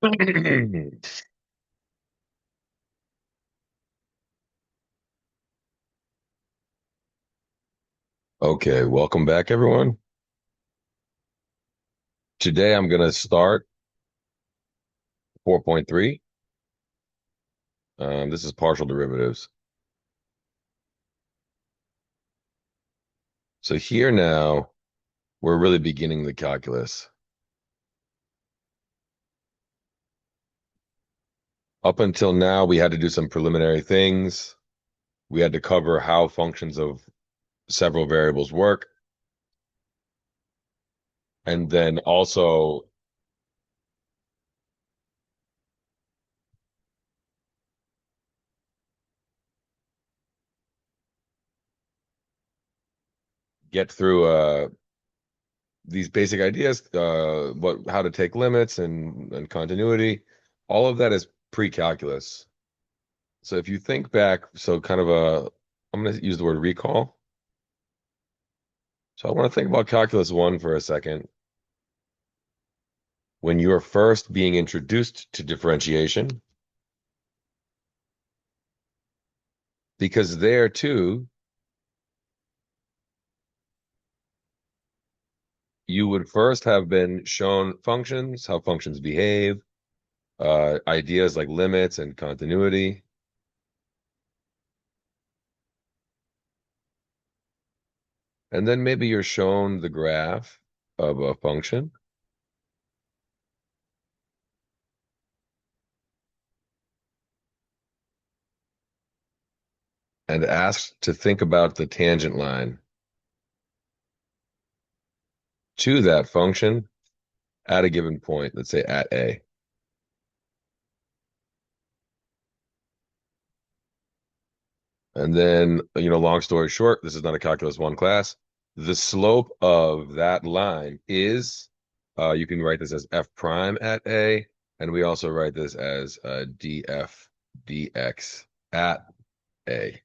Okay, welcome back, everyone. Today I'm going to start 4.3. This is partial derivatives. So here now, we're really beginning the calculus. Up until now, we had to do some preliminary things. We had to cover how functions of several variables work. And then also get through these basic ideas, how to take limits and continuity. All of that is pre-calculus. So if you think back, so kind of I'm going to use the word recall. So I want to think about Calculus 1 for a second. When you're first being introduced to differentiation, because there too, you would first have been shown functions, how functions behave, ideas like limits and continuity. And then maybe you're shown the graph of a function. And asked to think about the tangent line to that function at a given point, let's say at A. And then, long story short, this is not a Calculus 1 class. The slope of that line is, you can write this as f prime at A, and we also write this as df dx at A.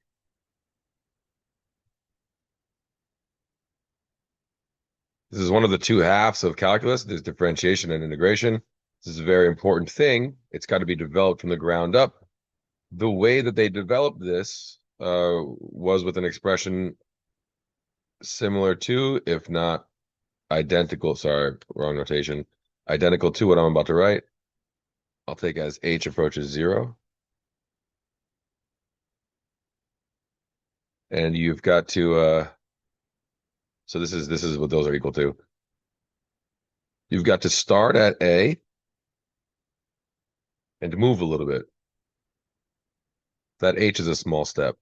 This is one of the two halves of calculus. There's differentiation and integration. This is a very important thing. It's got to be developed from the ground up. The way that they developed this was with an expression similar to, if not identical, sorry, wrong notation, identical to what I'm about to write. I'll take as h approaches 0. And you've got to, so this is what those are equal to. You've got to start at A and move a little bit. That h is a small step.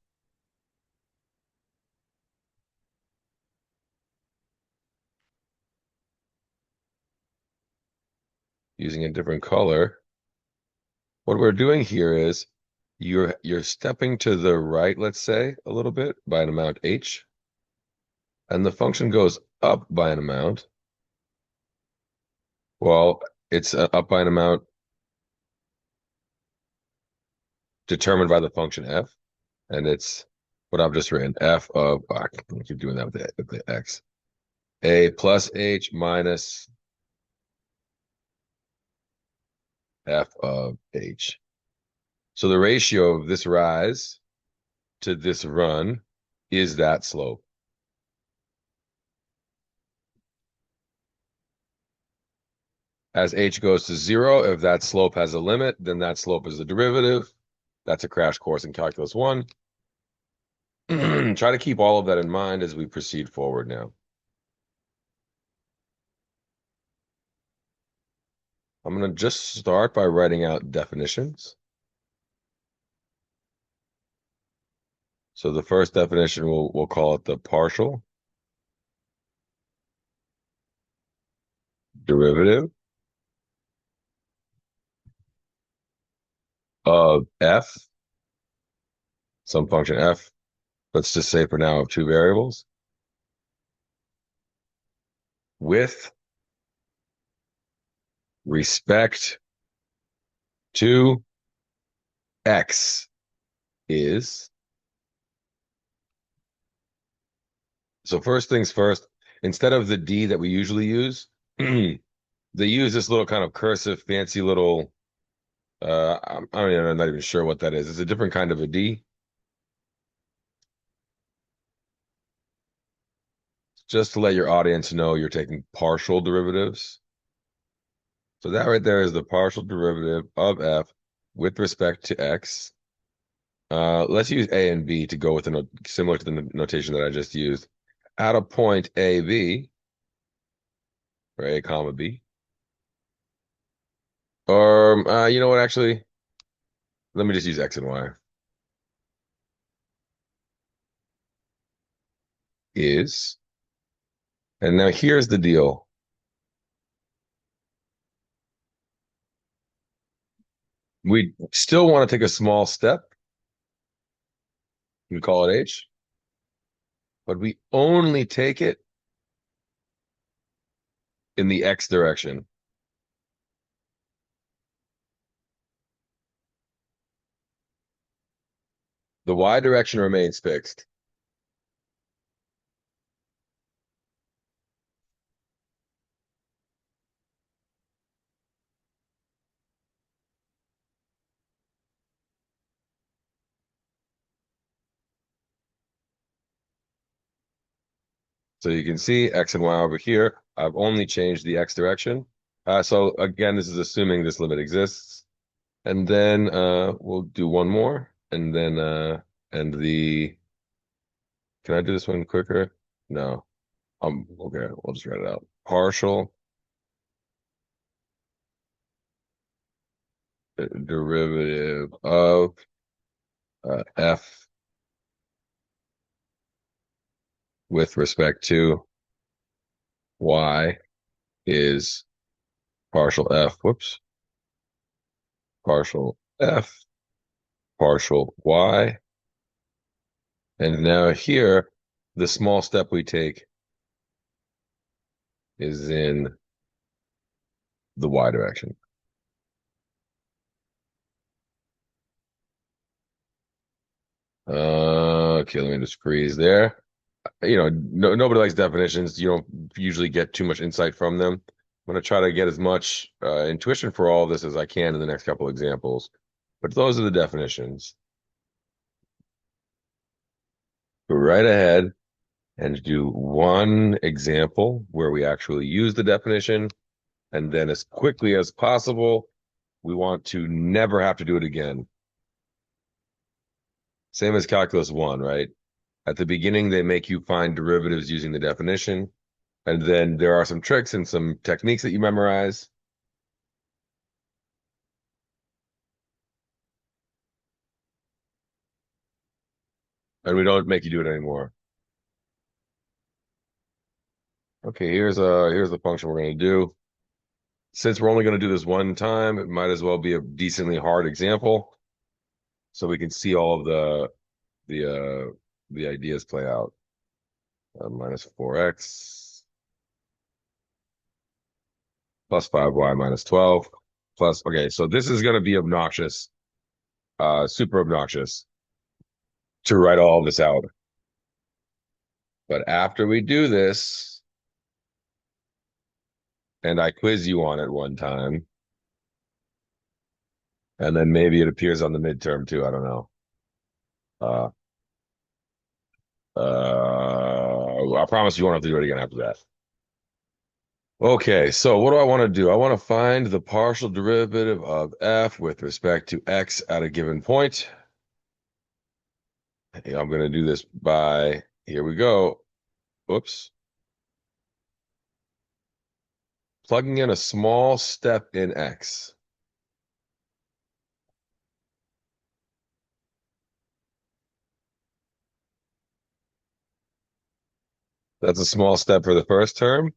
Using a different color. What we're doing here is you're stepping to the right, let's say, a little bit by an amount h, and the function goes up by an amount. Well, it's up by an amount determined by the function f, and it's what I've just written, f of, I keep doing that with the x, a plus h minus f of h. So the ratio of this rise to this run is that slope. As h goes to 0, if that slope has a limit, then that slope is the derivative. That's a crash course in Calculus 1. Try to keep all of that in mind as we proceed forward now. I'm going to just start by writing out definitions. So the first definition, we'll call it the partial derivative of f, some function f, let's just say for now of two variables, with respect to x is. So first things first, instead of the D that we usually use, they use this little kind of cursive, fancy little I'm not even sure what that is. It's a different kind of a D. Just to let your audience know you're taking partial derivatives. So that right there is the partial derivative of f with respect to x. Let's use a and b to go with a note similar to the notation that I just used. At a point a, b, or a comma b, or you know what, actually, let me just use x and y, is, and now here's the deal. We still want to take a small step. We call it h, but we only take it in the x direction. The y direction remains fixed. So you can see x and y over here. I've only changed the x direction. So again, this is assuming this limit exists. And then we'll do one more. And then and the can I do this one quicker? No. Okay, we'll just write it out. Partial derivative of f with respect to y is partial f, whoops, partial f, partial y. And now here, the small step we take is in the y direction. Okay, let me just freeze there. Nobody likes definitions. You don't usually get too much insight from them. I'm going to try to get as much intuition for all of this as I can in the next couple examples. But those are the definitions. Go right ahead and do one example where we actually use the definition. And then as quickly as possible, we want to never have to do it again. Same as Calculus 1, right? At the beginning, they make you find derivatives using the definition. And then there are some tricks and some techniques that you memorize. And we don't make you do it anymore. Okay, here's the function we're going to do. Since we're only going to do this one time, it might as well be a decently hard example so we can see all of the ideas play out. Minus 4x plus 5y minus 12 plus, okay, so this is going to be obnoxious, super obnoxious to write all of this out. But after we do this, and I quiz you on it one time, and then maybe it appears on the midterm too, I don't know. Uh, I promise you won't have to do it again after that. Okay, so what do I want to do? I want to find the partial derivative of f with respect to x at a given point. I'm going to do this by, here we go. Oops. Plugging in a small step in x. That's a small step for the first term.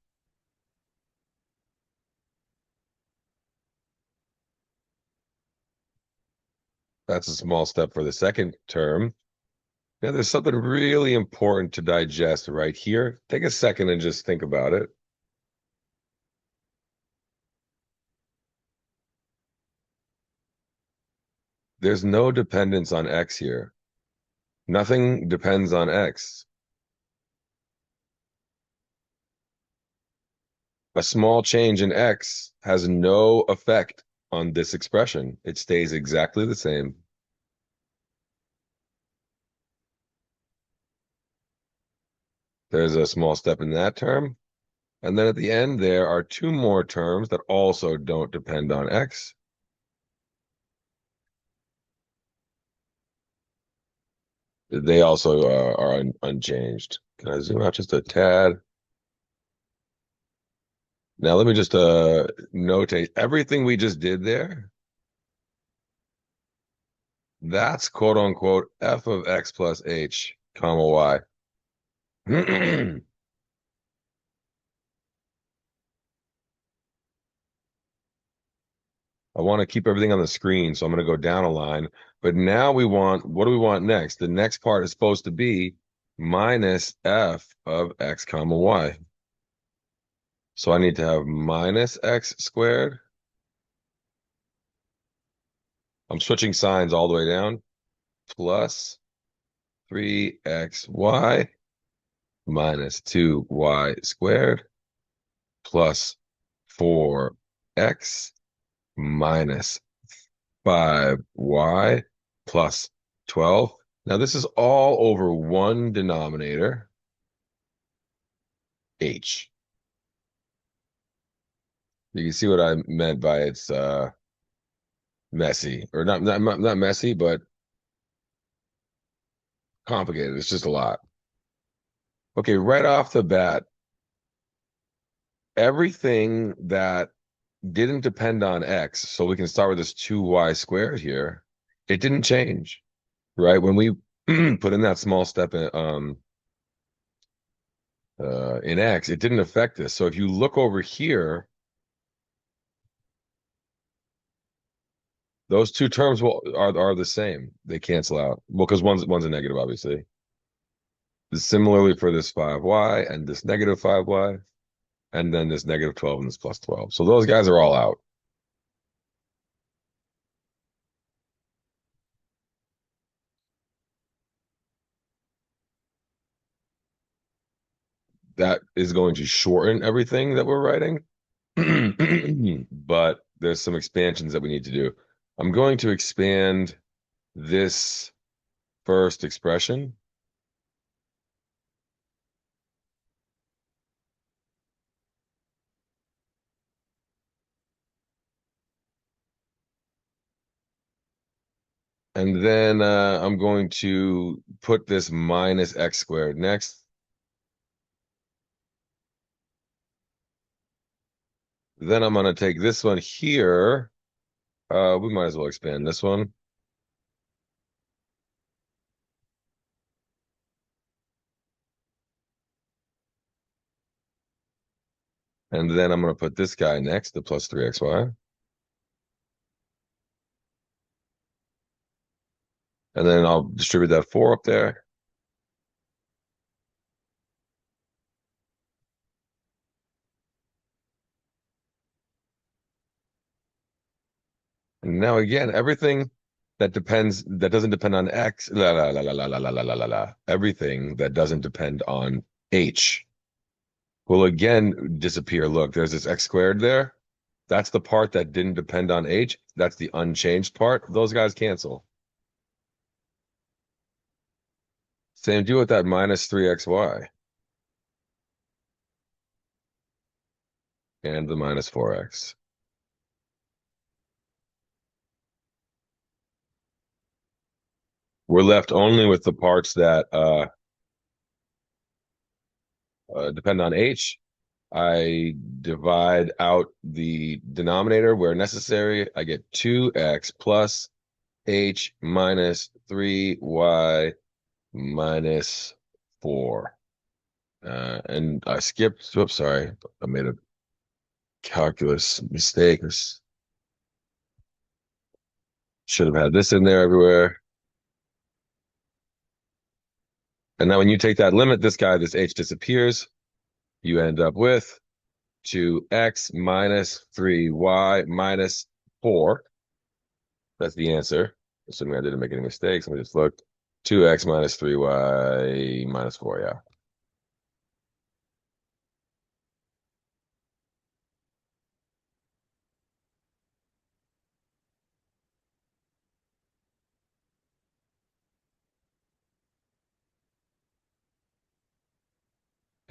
That's a small step for the second term. Now, there's something really important to digest right here. Take a second and just think about it. There's no dependence on x here. Nothing depends on x. A small change in x has no effect on this expression. It stays exactly the same. There's a small step in that term. And then at the end, there are two more terms that also don't depend on x. They also are unchanged. Can I zoom out just a tad? Now let me just notate everything we just did there. That's quote unquote f of x plus h comma y. I want to keep everything on the screen, so I'm going to go down a line. But now what do we want next? The next part is supposed to be minus f of x comma y. So I need to have minus x squared. I'm switching signs all the way down. Plus 3xy minus 2y squared plus 4x minus 5y plus 12. Now this is all over one denominator, h. You can see what I meant by it's messy, or not messy, but complicated. It's just a lot. Okay, right off the bat, everything that didn't depend on x, so we can start with this 2y squared here, it didn't change, right? When we put in that small step in x, it didn't affect this. So if you look over here, those two terms are the same. They cancel out. Well, because one's a negative, obviously. Similarly for this 5y and this negative 5y, and then this negative 12 and this plus 12. So those guys are all out. That is going to shorten everything that we're writing. But there's some expansions that we need to do. I'm going to expand this first expression. And then I'm going to put this minus x squared next. Then I'm going to take this one here. We might as well expand this one. And then I'm going to put this guy next, the plus 3xy. And then I'll distribute that 4 up there. And now again, everything that doesn't depend on x, everything that doesn't depend on h will again disappear. Look, there's this x squared there. That's the part that didn't depend on h. That's the unchanged part. Those guys cancel. Same deal with that minus 3xy and the minus 4x. We're left only with the parts that depend on h. I divide out the denominator where necessary. I get 2x plus h minus 3y minus 4. And I skipped, oops, sorry, I made a calculus mistake. Should have had this in there everywhere. And now when you take that limit, this h disappears. You end up with 2x minus 3y minus 4. That's the answer. Assuming I didn't make any mistakes. Let me just look. 2x minus 3y minus 4, yeah.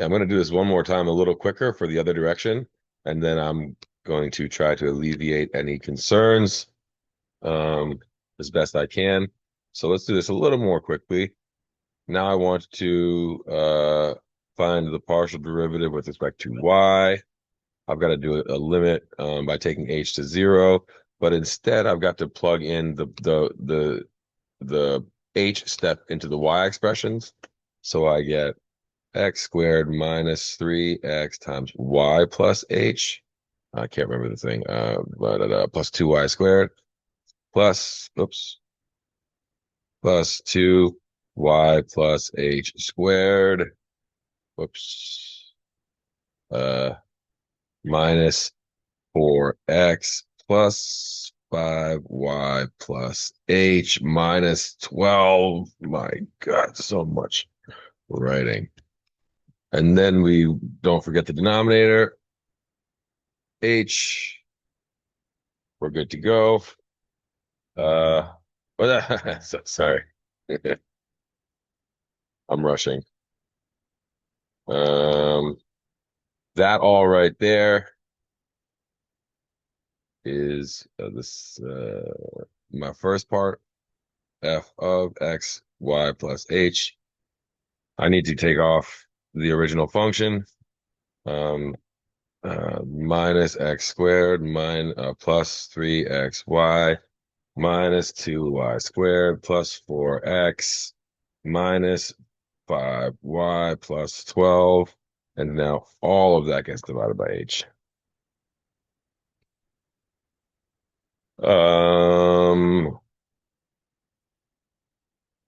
Yeah, I'm going to do this one more time a little quicker for the other direction, and then I'm going to try to alleviate any concerns um, as best I can. So let's do this a little more quickly. Now I want to find the partial derivative with respect to y. I've got to do a limit by taking h to 0, but instead I've got to plug in the h step into the y expressions. So I get x squared minus 3x times y plus h. I can't remember the thing. Plus 2y squared plus, oops, plus 2y plus h squared. Whoops. Uh, Minus 4x plus 5y plus h minus 12. My God, so much writing. And then we don't forget the denominator. H, we're good to go. Sorry. I'm rushing. Um, that all right there is my first part, f of x, y plus h. I need to take off the original function, um, minus x squared plus 3xy minus 2y squared plus 4x minus 5y plus 12. And now all of that gets divided by h. Um,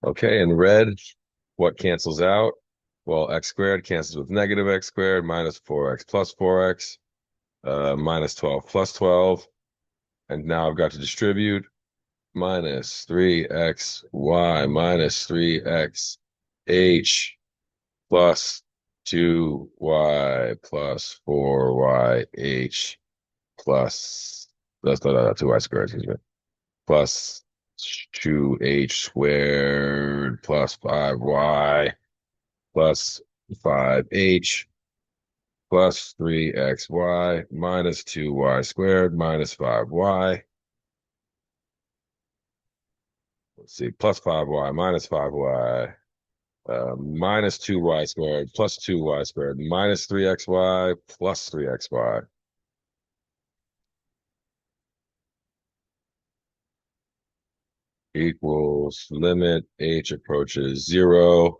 okay, in red, what cancels out? Well, x squared cancels with negative x squared minus 4x plus 4x minus 12 plus 12. And now I've got to distribute minus 3xy minus 3x h plus 2y plus 4y h plus that's 2y squared, excuse me, plus 2h squared plus 5y plus 5h plus 3xy minus 2y squared minus 5y. Let's see, plus 5y minus 5y minus 2y squared plus 2y squared minus 3xy plus 3xy equals limit h approaches 0,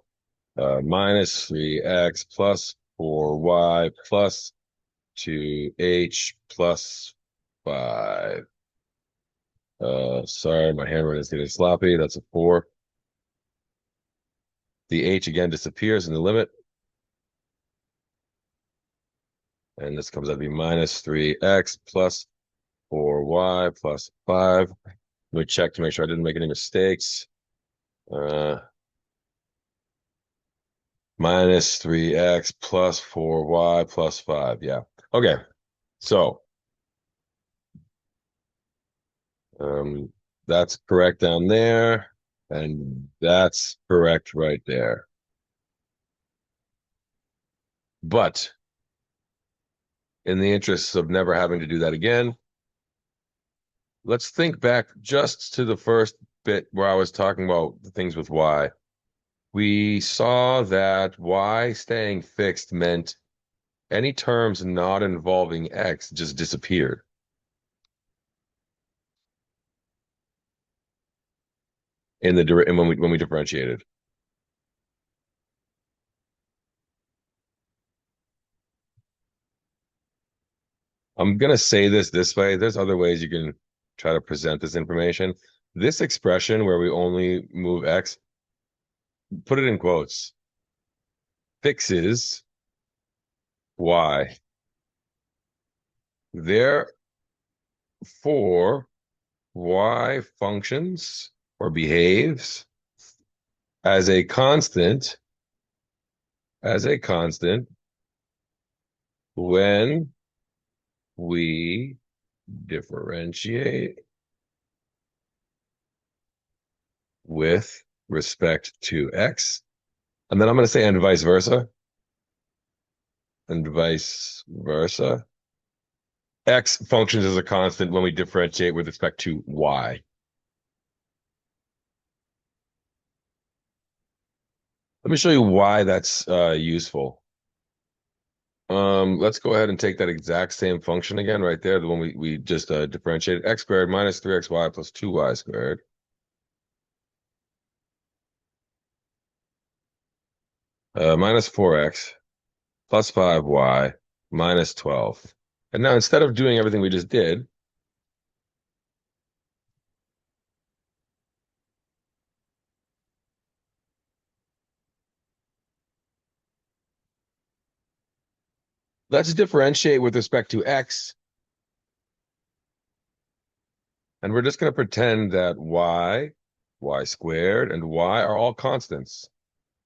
minus 3x plus 4y plus 2h plus 5. Sorry, my handwriting is getting sloppy. That's a 4. The h again disappears in the limit. And this comes out to be minus 3x plus 4y plus 5. Let me check to make sure I didn't make any mistakes. Minus 3x plus 4y plus 5. Yeah. Okay. So that's correct down there. And that's correct right there. But in the interests of never having to do that again, let's think back just to the first bit where I was talking about the things with y. We saw that y staying fixed meant any terms not involving x just disappeared in the when we differentiated. I'm gonna say this way. There's other ways you can try to present this information. This expression where we only move x, put it in quotes, fixes y. Therefore, y functions or behaves as a constant, when we differentiate with respect to x. And then I'm going to say and vice versa. and vice versa. X functions as a constant when we differentiate with respect to y. Let me show you why that's useful. Let's go ahead and take that exact same function again right there, the one we just differentiated. X squared minus 3xy plus 2y squared. Minus 4x plus 5y minus 12. And now instead of doing everything we just did, let's differentiate with respect to x. And we're just going to pretend that y squared, and y are all constants,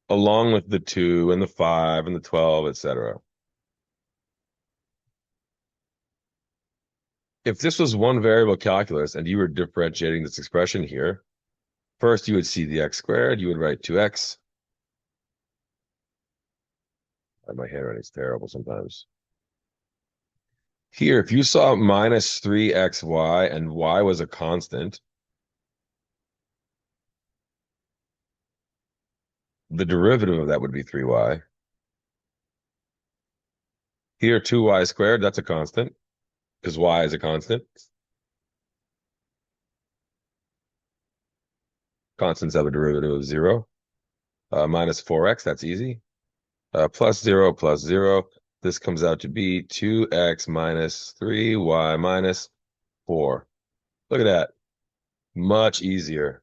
along with the 2 and the 5 and the 12, etc. If this was one variable calculus and you were differentiating this expression here, first you would see the x squared, you would write 2x. My handwriting's terrible sometimes. Here, if you saw minus 3xy and y was a constant, the derivative of that would be 3y. Here, 2y squared, that's a constant, because y is a constant. Constants have a derivative of 0. Minus 4x, that's easy. Plus 0 plus 0. This comes out to be 2x minus 3y minus 4. Look at that. Much easier.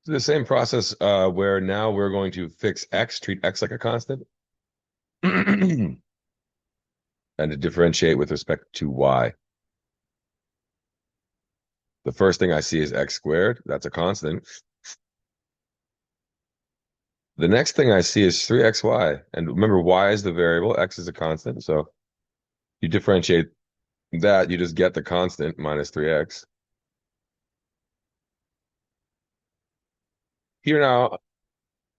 The same process where now we're going to fix x, treat x like a constant, and to differentiate with respect to y. The first thing I see is x squared. That's a constant. The next thing I see is 3xy. And remember, y is the variable, x is a constant. So you differentiate that, you just get the constant minus 3x. Here now,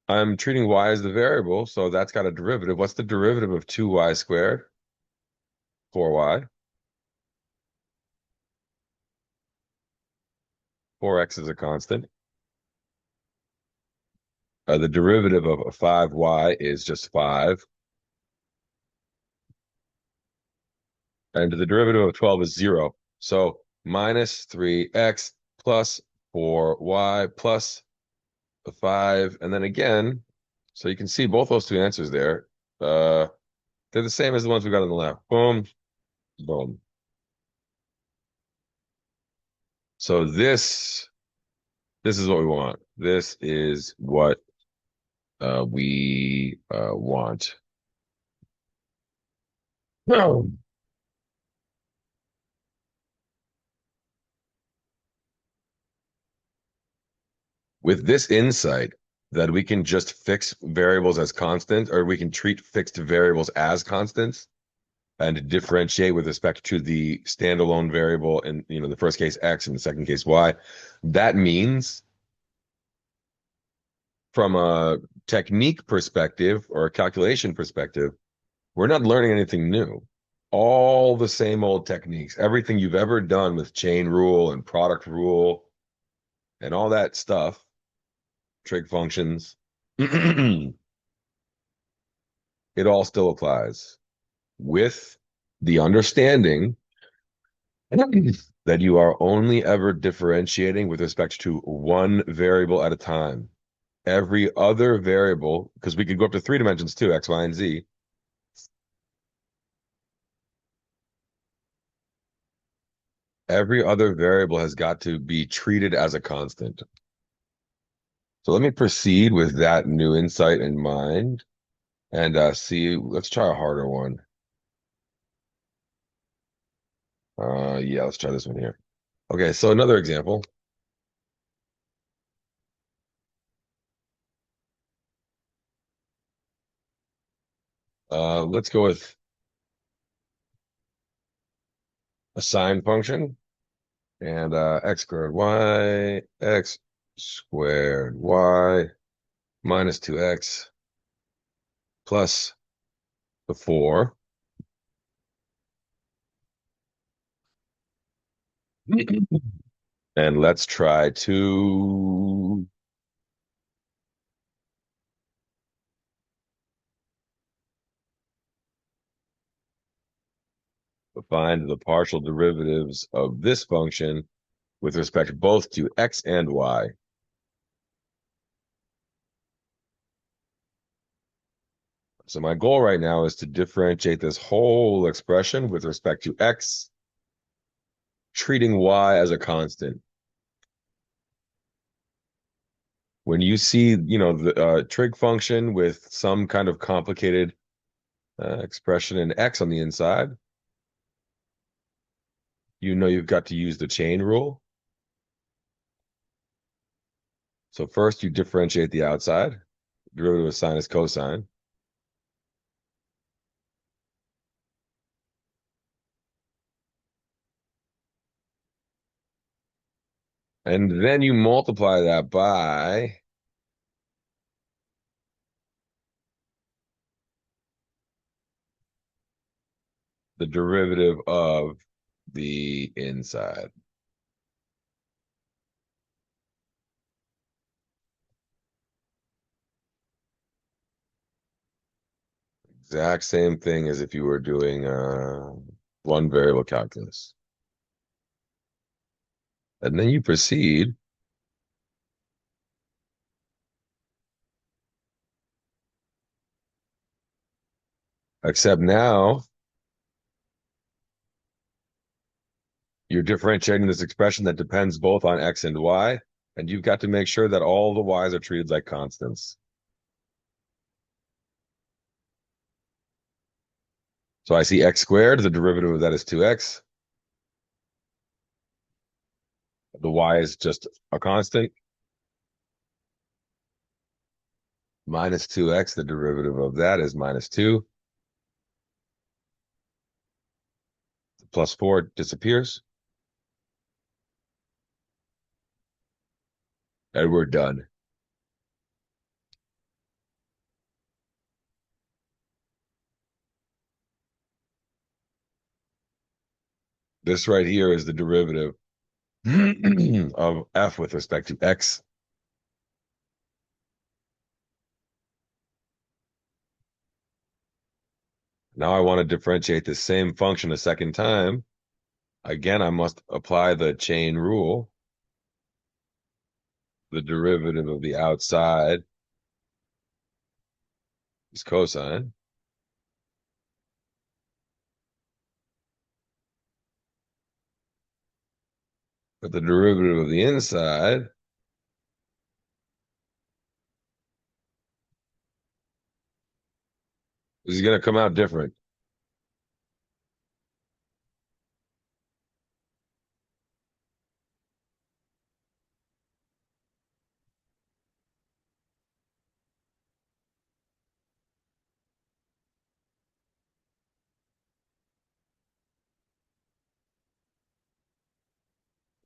I'm treating y as the variable, so that's got a derivative. What's the derivative of 2y squared? 4y. 4x is a constant. The derivative of 5y is just 5. And the derivative of 12 is 0. So minus 3x plus 4y plus 5. And then again, so you can see both those two answers there. They're the same as the ones we got on the left. Boom, boom. So this is what we want. This is what we want. With this insight that we can just fix variables as constant, or we can treat fixed variables as constants and differentiate with respect to the standalone variable in the first case x and the second case y, that means from a technique perspective or a calculation perspective, we're not learning anything new. All the same old techniques, everything you've ever done with chain rule and product rule and all that stuff, trig functions, it all still applies with the understanding that you are only ever differentiating with respect to one variable at a time. Every other variable, because we could go up to 3 dimensions too, x, y, and z. Every other variable has got to be treated as a constant. So let me proceed with that new insight in mind and see, let's try a harder one. Yeah, let's try this one here. Okay, so another example. Let's go with a sine function, and x squared y minus 2x plus the 4. And let's try to find the partial derivatives of this function with respect both to x and y. So my goal right now is to differentiate this whole expression with respect to x, treating y as a constant. When you see, the trig function with some kind of complicated expression in x on the inside, you know you've got to use the chain rule. So first you differentiate the outside, derivative of sine is cosine. And then you multiply that by the derivative of the inside. Exact same thing as if you were doing one variable calculus. And then you proceed, except now you're differentiating this expression that depends both on x and y, and you've got to make sure that all the y's are treated like constants. So I see x squared, the derivative of that is 2x. The y is just a constant. Minus 2x, the derivative of that is minus 2. Plus 4 disappears. And we're done. This right here is the derivative of f with respect to x. Now I want to differentiate the same function a second time. Again, I must apply the chain rule. The derivative of the outside is cosine. But the derivative of the inside is going to come out different.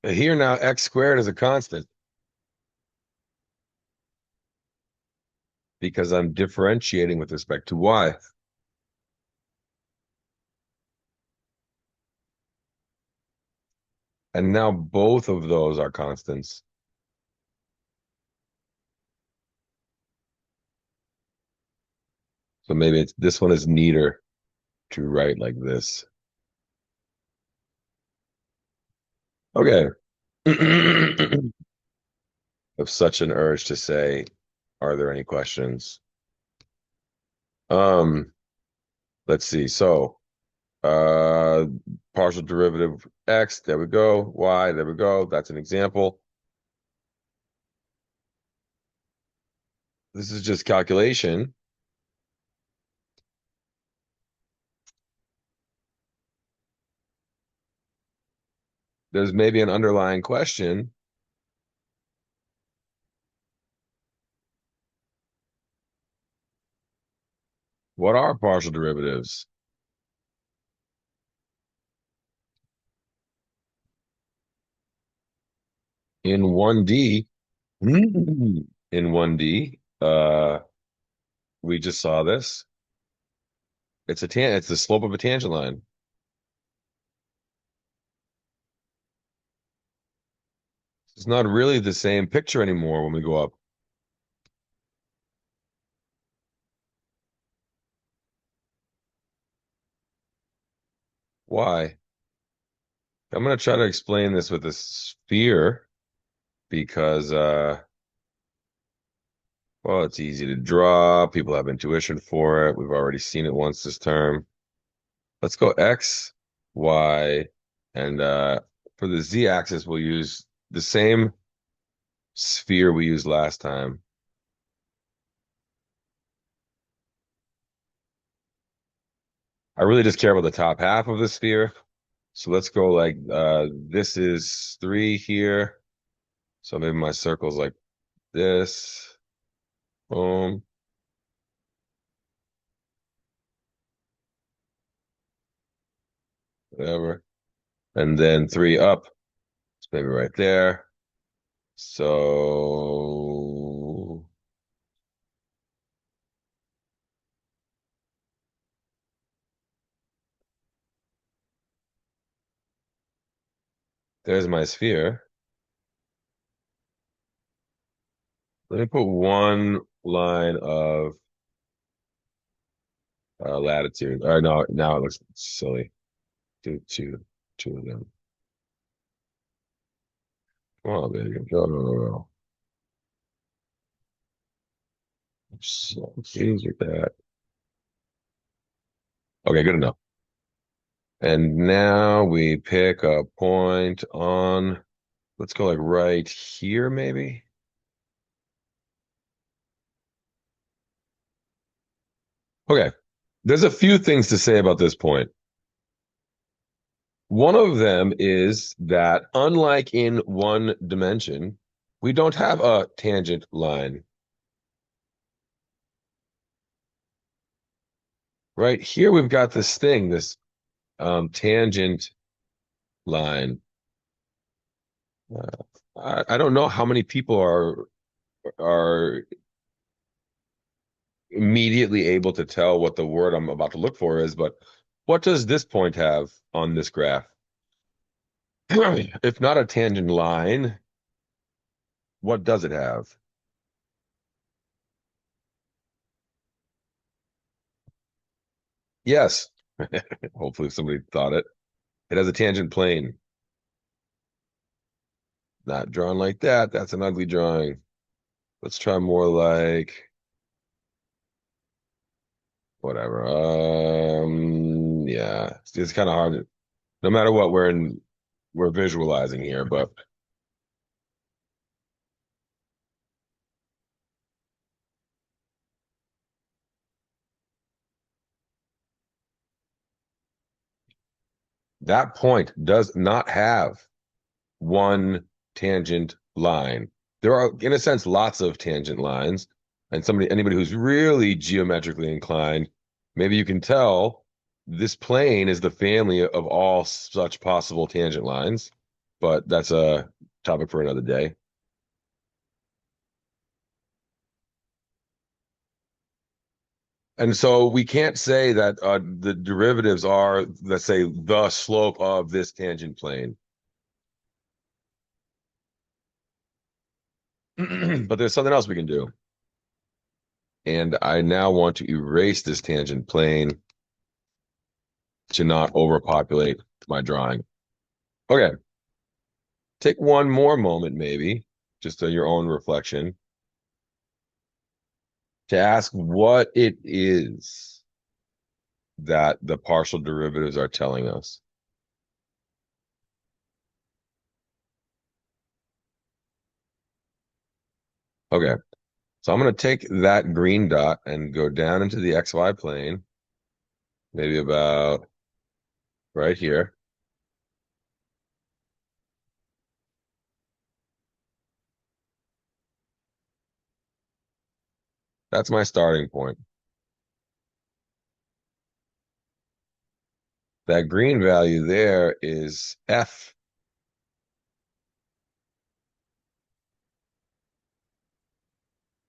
Here now, x squared is a constant because I'm differentiating with respect to y. And now both of those are constants. So maybe this one is neater to write like this. Okay. Of such an urge to say, are there any questions? Um, let's see. So, uh, partial derivative x, there we go. Y, there we go. That's an example. This is just calculation. There's maybe an underlying question. What are partial derivatives? in 1D, in 1D, we just saw this. It's the slope of a tangent line. It's not really the same picture anymore when we go up. Why? I'm going to try to explain this with a sphere because, well, it's easy to draw. People have intuition for it. We've already seen it once this term. Let's go X, Y, and for the Z axis, we'll use the same sphere we used last time. I really just care about the top half of the sphere. So let's go like this is 3 here. So maybe my circle's like this. Boom. Whatever. And then 3 up. It's maybe right there. So there's my sphere. Let me put one line of latitude. Or no, now it looks silly. Two of them. Come on, baby. Go. So pleased with that. Okay, good enough. And now we pick a point on, let's go like right here, maybe. Okay, there's a few things to say about this point. One of them is that unlike in one dimension, we don't have a tangent line. Right here, we've got this thing, this tangent line. I don't know how many people are immediately able to tell what the word I'm about to look for is, but what does this point have on this graph? If not a tangent line, what does it have? Yes. Hopefully somebody thought it. It has a tangent plane. Not drawn like that. That's an ugly drawing. Let's try more like whatever. Yeah, it's kind of hard. No matter what, we're visualizing here, but that point does not have one tangent line. There are, in a sense, lots of tangent lines, and anybody who's really geometrically inclined, maybe you can tell this plane is the family of all such possible tangent lines, but that's a topic for another day. And so we can't say that the derivatives are, let's say, the slope of this tangent plane. But there's something else we can do. And I now want to erase this tangent plane to not overpopulate my drawing. Okay, take one more moment, maybe, just on your own reflection, to ask what it is that the partial derivatives are telling us. Okay, so I'm going to take that green dot and go down into the XY plane, maybe about right here. That's my starting point. That green value there is F.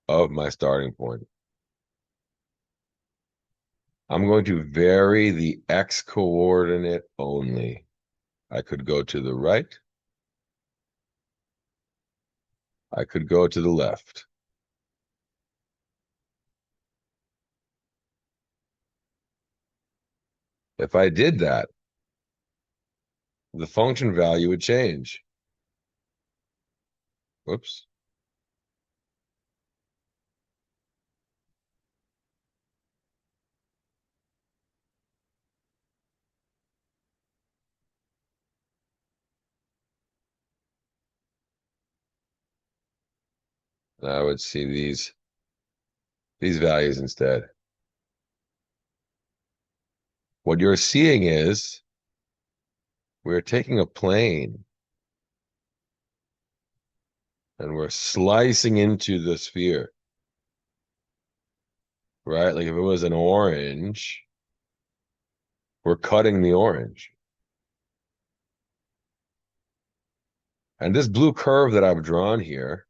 of my starting point. I'm going to vary the x coordinate only. I could go to the right. I could go to the left. If I did that, the function value would change. Whoops. And I would see these values instead. What you're seeing is we're taking a plane and we're slicing into the sphere, right? Like if it was an orange, we're cutting the orange. And this blue curve that I've drawn here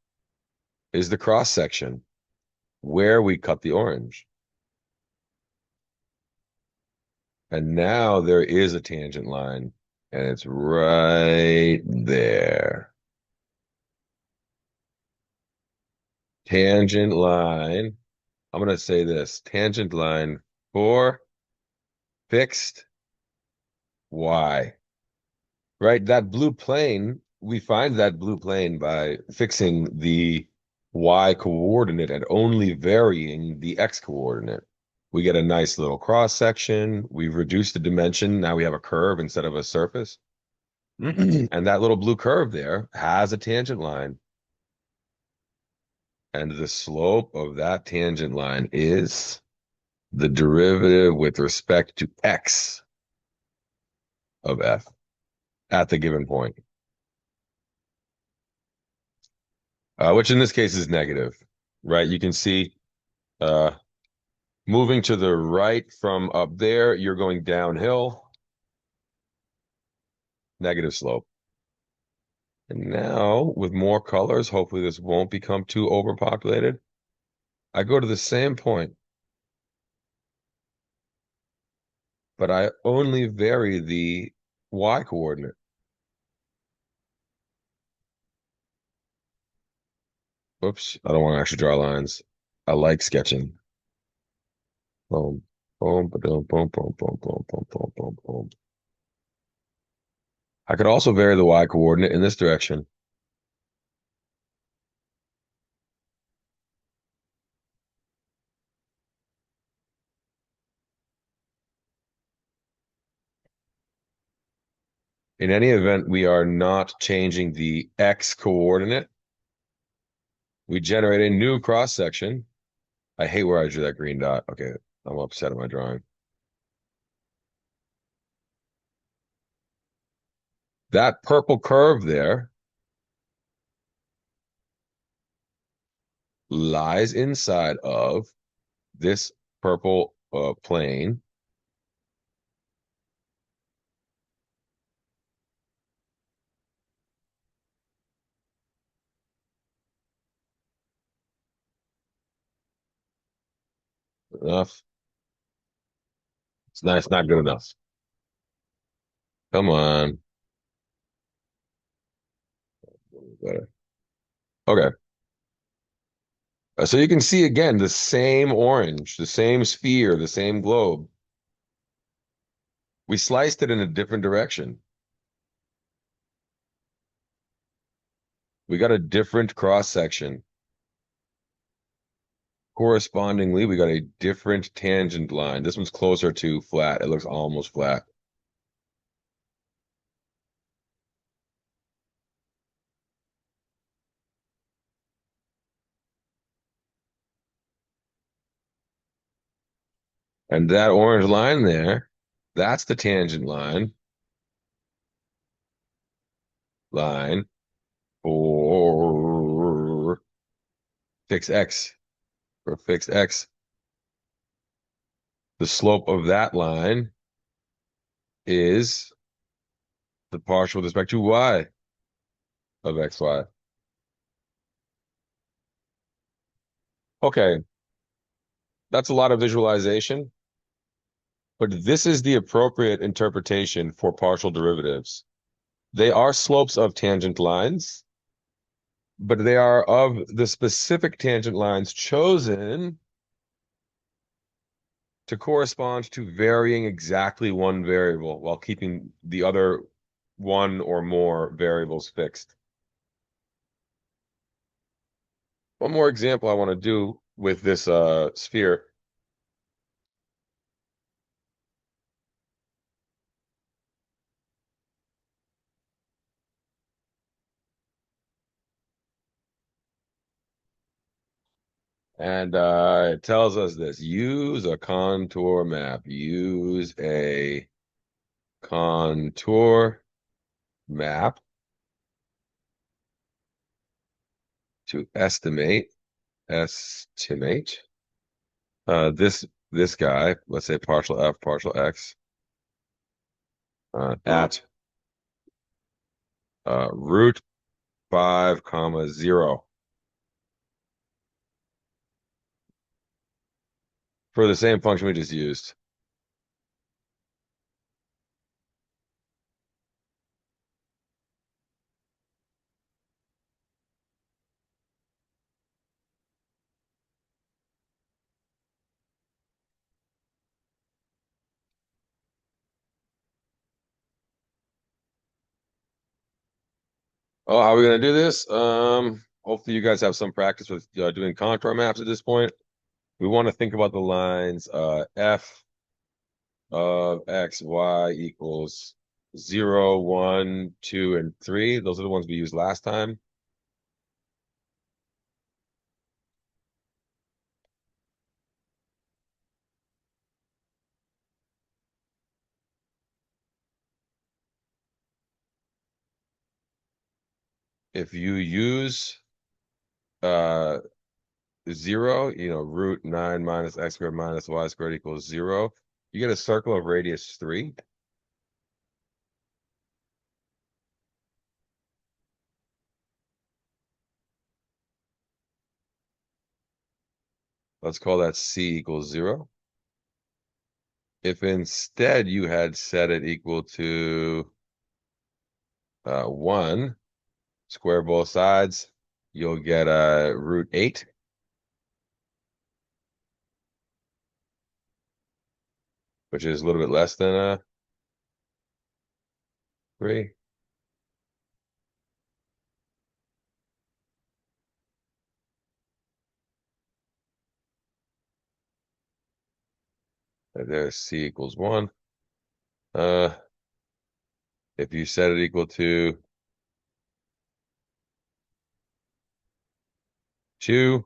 is the cross section where we cut the orange. And now there is a tangent line, and it's right there. Tangent line. I'm going to say this, tangent line for fixed y. Right? That blue plane, we find that blue plane by fixing the y coordinate and only varying the x coordinate. We get a nice little cross section. We've reduced the dimension. Now we have a curve instead of a surface. And that little blue curve there has a tangent line. And the slope of that tangent line is the derivative with respect to x of f at the given point, which in this case is negative, right? You can see uh, moving to the right from up there, you're going downhill, negative slope. And now with more colors, hopefully this won't become too overpopulated. I go to the same point, but I only vary the y coordinate. Oops, I don't want to actually draw lines. I like sketching. Boom, boom, boom, boom, boom, boom, boom, boom, boom, boom, boom. I could also vary the y coordinate in this direction. In any event, we are not changing the x coordinate. We generate a new cross section. I hate where I drew that green dot. Okay, I'm upset at my drawing. That purple curve there lies inside of this purple plane. Enough. It's nice, not good enough. Come on. Better. Okay. So you can see again the same orange, the same sphere, the same globe. We sliced it in a different direction. We got a different cross section. Correspondingly, we got a different tangent line. This one's closer to flat. It looks almost flat. And that orange line there, that's the tangent line for fixed x, for fixed x. The slope of that line is the partial with respect to y of xy. Okay, that's a lot of visualization, but this is the appropriate interpretation for partial derivatives. They are slopes of tangent lines, but they are of the specific tangent lines chosen to correspond to varying exactly one variable while keeping the other one or more variables fixed. One more example I want to do with this sphere. And it tells us this: use a contour map. Use a contour map to estimate this guy, let's say partial f partial x, at root 5 comma 0 for the same function we just used. Oh, how are we gonna do this? Hopefully you guys have some practice with doing contour maps at this point. We want to think about the lines f of x, y equals 0, 1, 2, and 3. Those are the ones we used last time. If you use uh 0, root 9 minus x squared minus y squared equals 0, you get a circle of radius 3. Let's call that c equals 0. If instead you had set it equal to 1, square both sides, you'll get a root 8, which is a little bit less than a 3. There's c equals 1. Uh, if you set it equal to 2,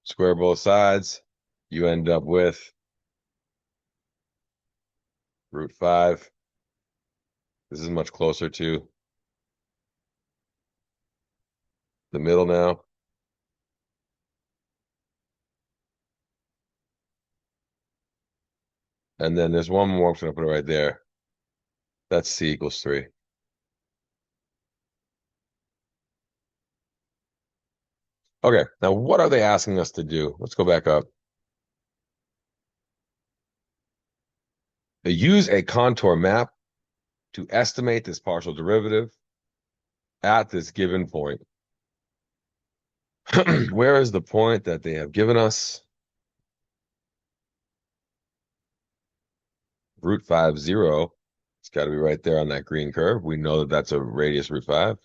square both sides, you end up with root 5. This is much closer to the middle now. And then there's one more, I'm just going to put it right there. That's c equals 3. Okay, now what are they asking us to do? Let's go back up. They use a contour map to estimate this partial derivative at this given point. Where is the point that they have given us? Root 5, 0. It's got to be right there on that green curve. We know that that's a radius root 5.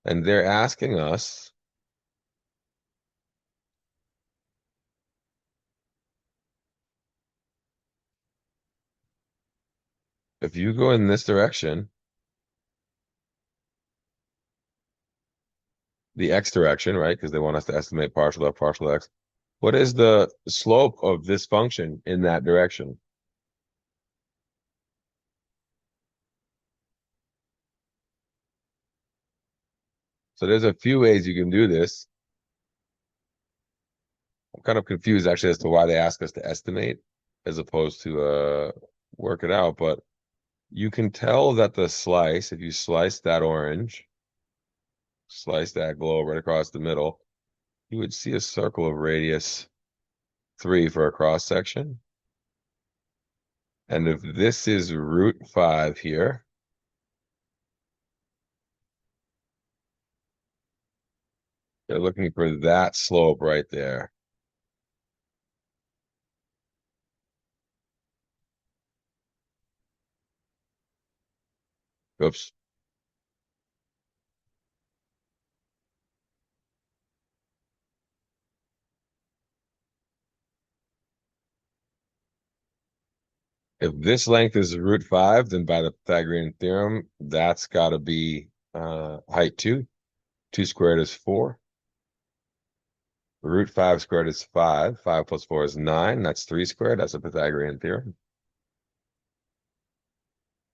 And they're asking us if you go in this direction, the x direction, right? Because they want us to estimate partial f partial x. What is the slope of this function in that direction? So there's a few ways you can do this. I'm kind of confused actually as to why they ask us to estimate as opposed to work it out. But you can tell that the slice, if you slice that orange, slice that globe right across the middle, you would see a circle of radius 3 for a cross section. And if this is root 5 here, they're looking for that slope right there. Oops. If this length is root 5, then by the Pythagorean theorem, that's got to be height 2. 2 squared is 4. Root 5 squared is 5. 5 plus 4 is 9. That's 3 squared. That's a Pythagorean theorem.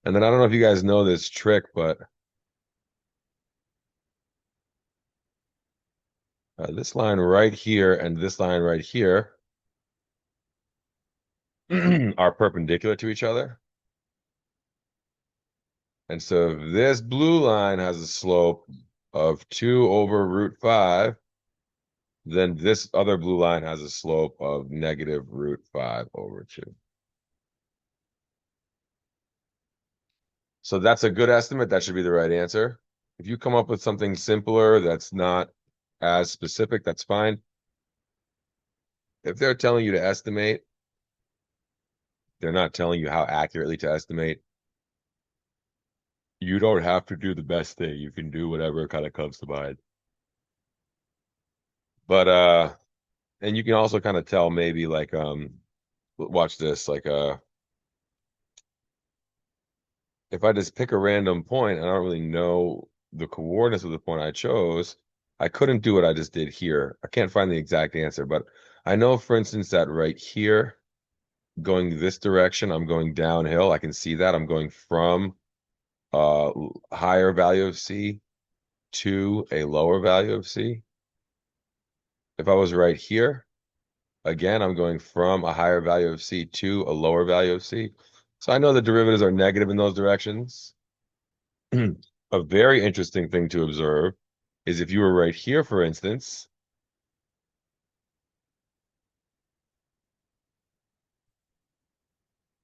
And then I don't know if you guys know this trick, but this line right here and this line right here are perpendicular to each other. And so if this blue line has a slope of 2 over root 5, then this other blue line has a slope of negative root 5 over 2. So that's a good estimate. That should be the right answer. If you come up with something simpler that's not as specific, that's fine. If they're telling you to estimate, they're not telling you how accurately to estimate. You don't have to do the best thing. You can do whatever kind of comes to mind. But and you can also kind of tell maybe like watch this, like if I just pick a random point and I don't really know the coordinates of the point I chose, I couldn't do what I just did here. I can't find the exact answer, but I know, for instance, that right here, going this direction, I'm going downhill. I can see that I'm going from a higher value of C to a lower value of C. If I was right here, again, I'm going from a higher value of C to a lower value of C. So I know the derivatives are negative in those directions. A very interesting thing to observe is if you were right here, for instance,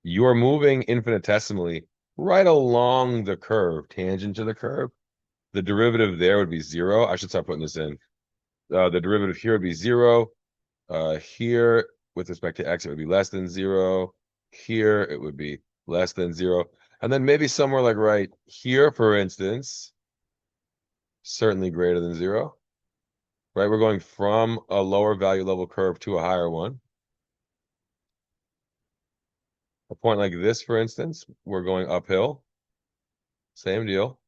you are moving infinitesimally right along the curve, tangent to the curve. The derivative there would be 0. I should start putting this in. The derivative here would be 0. Here, with respect to x, it would be less than 0. Here, it would be less than 0. And then maybe somewhere like right here, for instance, certainly greater than 0. Right? We're going from a lower value level curve to a higher one. A point like this, for instance, we're going uphill. Same deal.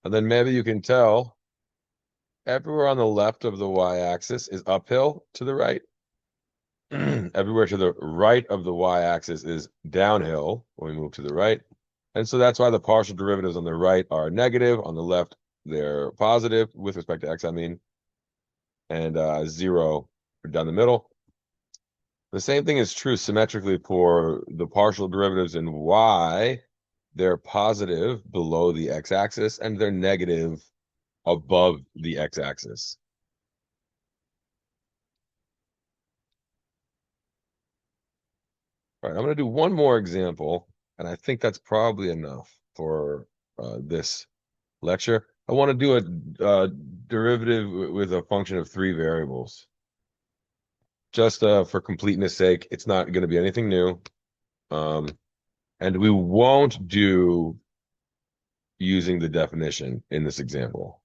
And then maybe you can tell everywhere on the left of the y-axis is uphill to the right. Everywhere to the right of the y-axis is downhill when we move to the right. And so that's why the partial derivatives on the right are negative. On the left, they're positive with respect to x, I mean. And 0 down the middle. The same thing is true symmetrically for the partial derivatives in y. They're positive below the x-axis and they're negative above the x-axis. All right, I'm going to do one more example, and I think that's probably enough for this lecture. I want to do a derivative with a function of 3 variables. Just for completeness sake, it's not going to be anything new. And we won't do using the definition in this example.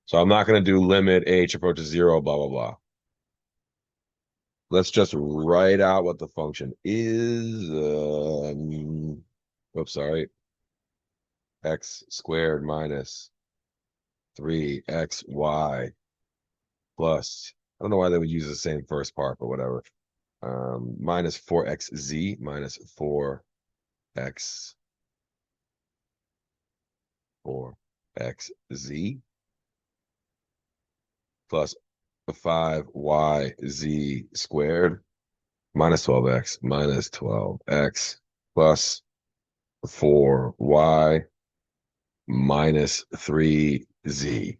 So I'm not going to do limit h approaches 0, blah, blah, blah. Let's just write out what the function is. Oops, sorry. X squared minus 3xy plus, I don't know why they would use the same first part, but whatever. Minus 4xz minus 4x 4xz plus 5yz squared minus 12x minus 12x plus 4y minus 3z.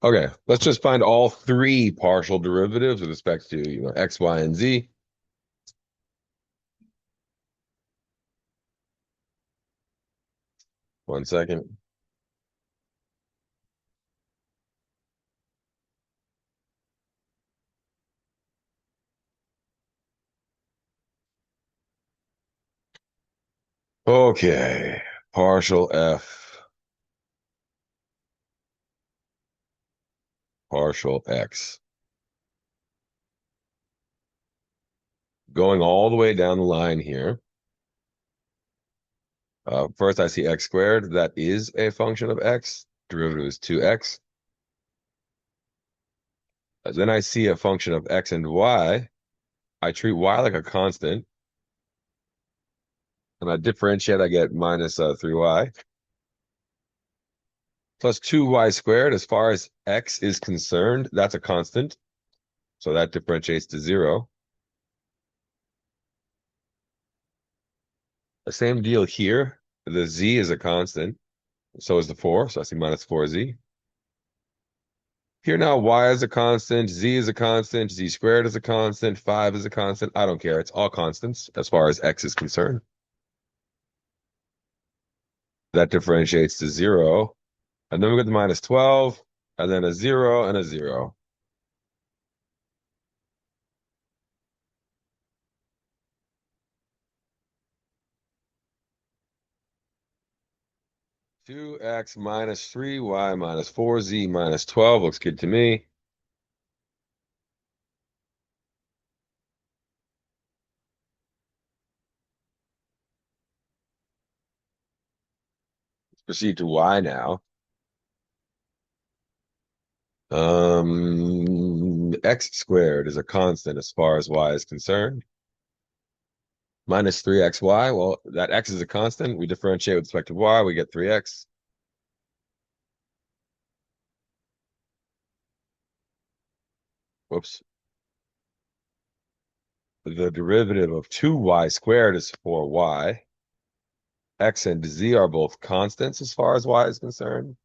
Okay, let's just find all three partial derivatives with respect to, x, y, and z. One second. Okay, partial f, partial x. Going all the way down the line here. First, I see x squared. That is a function of x. Derivative is 2x. Then I see a function of x and y. I treat y like a constant. And I differentiate, I get minus 3y. Plus 2y squared. As far as x is concerned, that's a constant. So that differentiates to 0. The same deal here. The z is a constant. So is the 4. So I see minus 4z. Here now, y is a constant, z is a constant, z squared is a constant, 5 is a constant. I don't care. It's all constants as far as x is concerned. That differentiates to 0. And then we get the minus 12, and then a 0 and a 0. Two x minus 3y minus 4z minus 12 looks good to me. Let's proceed to y now. X squared is a constant as far as y is concerned. Minus 3xy, well, that x is a constant. We differentiate with respect to y, we get 3x. Whoops. The derivative of 2y squared is 4y. X and z are both constants as far as y is concerned.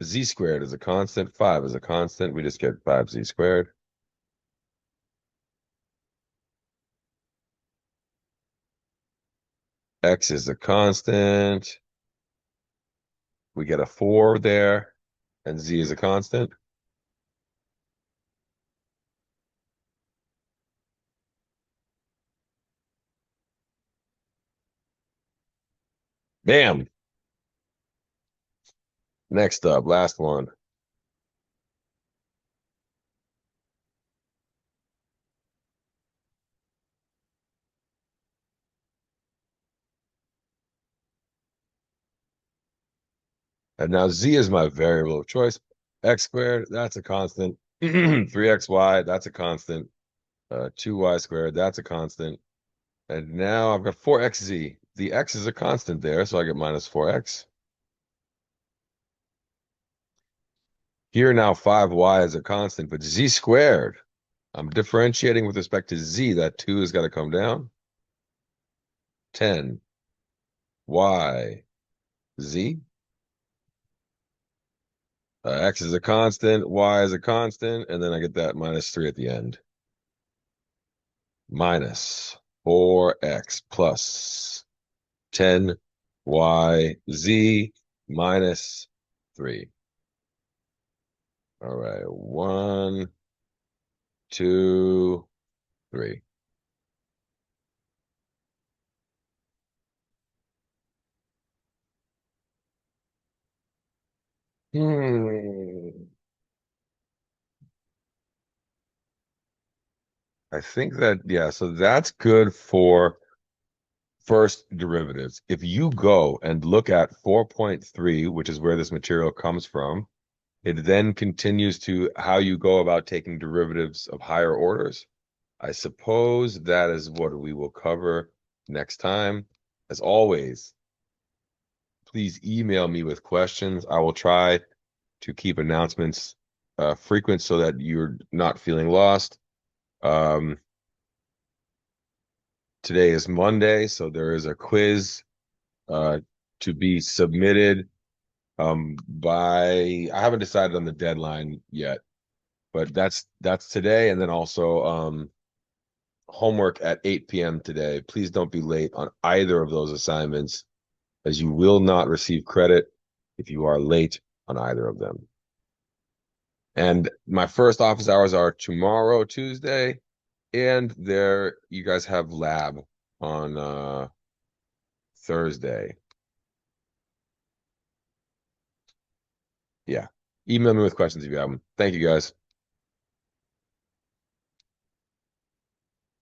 Z squared is a constant. 5 is a constant. We just get 5z squared. X is a constant. We get a 4 there. And z is a constant. Bam. Next up, last one. And now z is my variable of choice. X squared, that's a constant. 3xy, that's a constant. 2y squared, that's a constant. And now I've got 4xz. The x is a constant there, so I get minus 4x. Here now 5y is a constant, but z squared, I'm differentiating with respect to z. That 2 has got to come down. 10 y z. X is a constant, y is a constant, and then I get that minus 3 at the end. Minus 4x plus 10 y z minus 3. All right, 1, 2, 3. I think that, yeah, so that's good for first derivatives. If you go and look at 4.3, which is where this material comes from, it then continues to how you go about taking derivatives of higher orders. I suppose that is what we will cover next time. As always, please email me with questions. I will try to keep announcements frequent so that you're not feeling lost. Um, Today is Monday, so there is a quiz uh, to be submitted by, I haven't decided on the deadline yet, but that's today. And then also homework at 8 p.m. today. Please don't be late on either of those assignments, as you will not receive credit if you are late on either of them. And my first office hours are tomorrow, Tuesday, and there you guys have lab on Thursday. Yeah. Email me with questions if you have them. Thank you, guys.